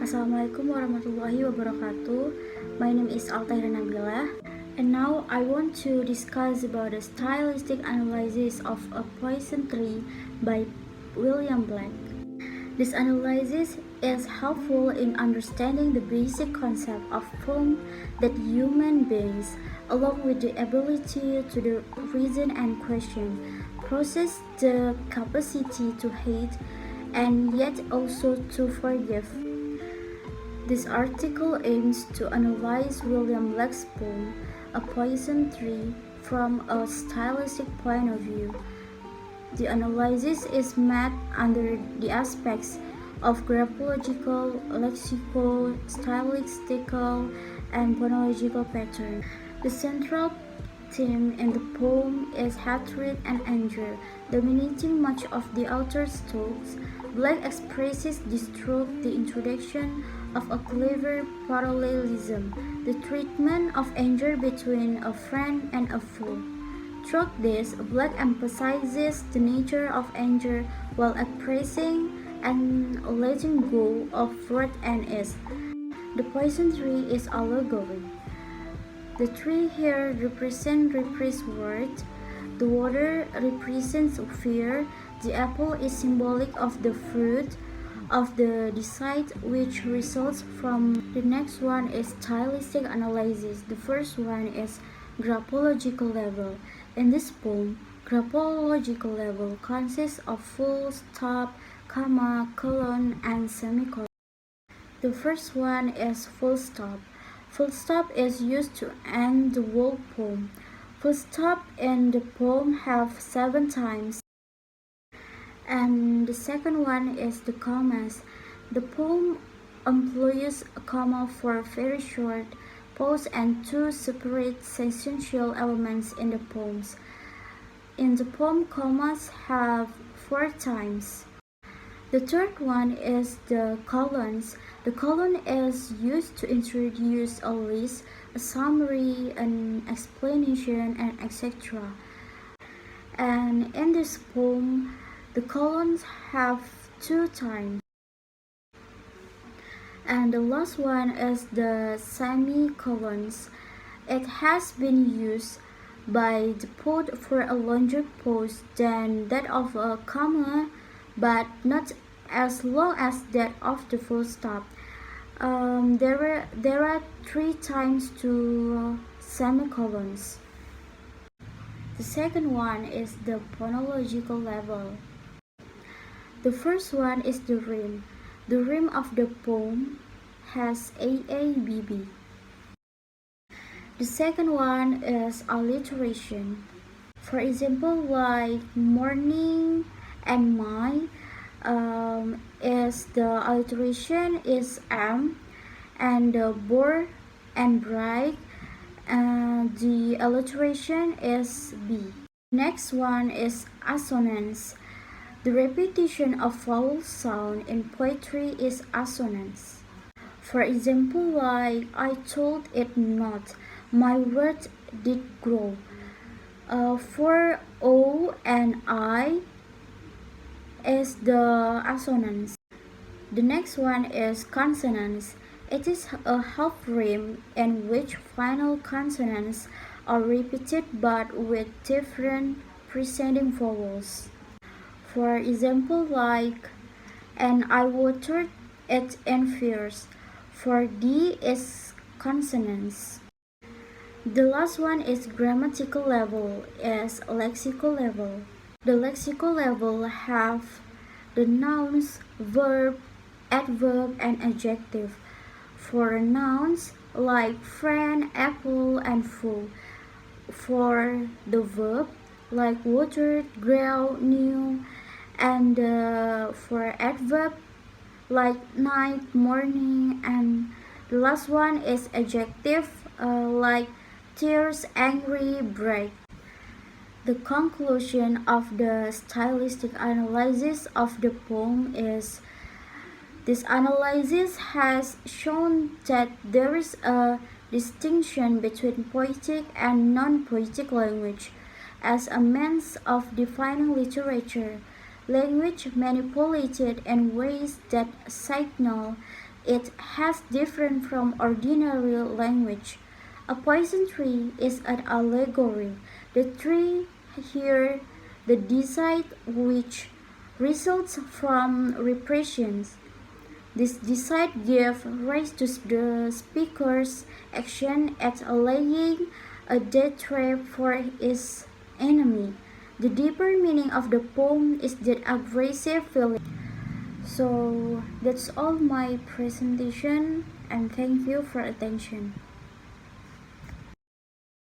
Assalamualaikum warahmatullahi wabarakatuh. My name is Altahira Nabillah, and now I want to discuss about the stylistic analysis of A Poison Tree by William Blake. This analysis is helpful in understanding the basic concept of poem that human beings, along with the ability to reason and question, possess the capacity to hate and yet also to forgive. This article aims to analyze William Blake's poem, A Poison Tree, from a stylistic point of view. The analysis is made under the aspects of graphological, lexical, stylistical, and phonological pattern. The central theme in the poem is hatred and anger, dominating much of the author's thoughts. Blake expresses this through the introduction of a clever parallelism, the treatment of anger between a friend and a foe. Through this, Blake emphasizes the nature of anger while expressing and letting go of wrath and is. The poison tree is allegory. The tree here represents repressed wrath. The water represents fear. The apple is symbolic of the fruit of the deceit which results from. The next one is stylistic analysis. The first one is graphological level. In this poem, graphological level consists of full stop, comma, colon, and semicolon. The first one is full stop. Full stop is used to end the whole poem. Full stop in the poem have 7 times. And the second one is the commas. The poem employs a comma for very short pause and 2 separate essential elements in the poems. In the poem, commas have 4 times. The third one is the colons. The colon is used to introduce a list, a summary, an explanation, and etc. And in this poem, the colons have 2 times. And the last one is the semicolons. It has been used by the poet for a longer pause than that of a comma, but not as long as that of the full stop. There are 3 times to semicolons. The second one is the phonological level. The first one is the rhyme. The rhyme of the poem has AABB. The second one is alliteration. For example, like morning and my, is the alliteration is M, and the bore and bright, the alliteration is B. Next one is assonance. The repetition of vowel sound in poetry is assonance. For example, like I told it not, my word did grow. For O and I is the assonance. The next one is consonance. It is a half rhyme in which final consonants are repeated but with different preceding vowels. For example, like, and I watered it in fierce. For D is consonants. The last one is grammatical level, is lexical level. The lexical level have the nouns, verb, adverb, and adjective. For nouns like friend, apple, and fool. For the verb like watered, grow, new, and for adverb like night, morning, and the last one is adjective like tears, angry, bright. The conclusion of the stylistic analysis of the poem is this analysis has shown that there is a distinction between poetic and non-poetic language as a means of defining literature. Language manipulated in ways that signal It has different from ordinary language. A poison tree is an allegory. The tree here, the decide which results from repressions. This decide gave rise to the speaker's action at laying a death trap for his enemy. The deeper meaning of the poem is that aggressive feeling. So that's all my presentation, and thank you for attention.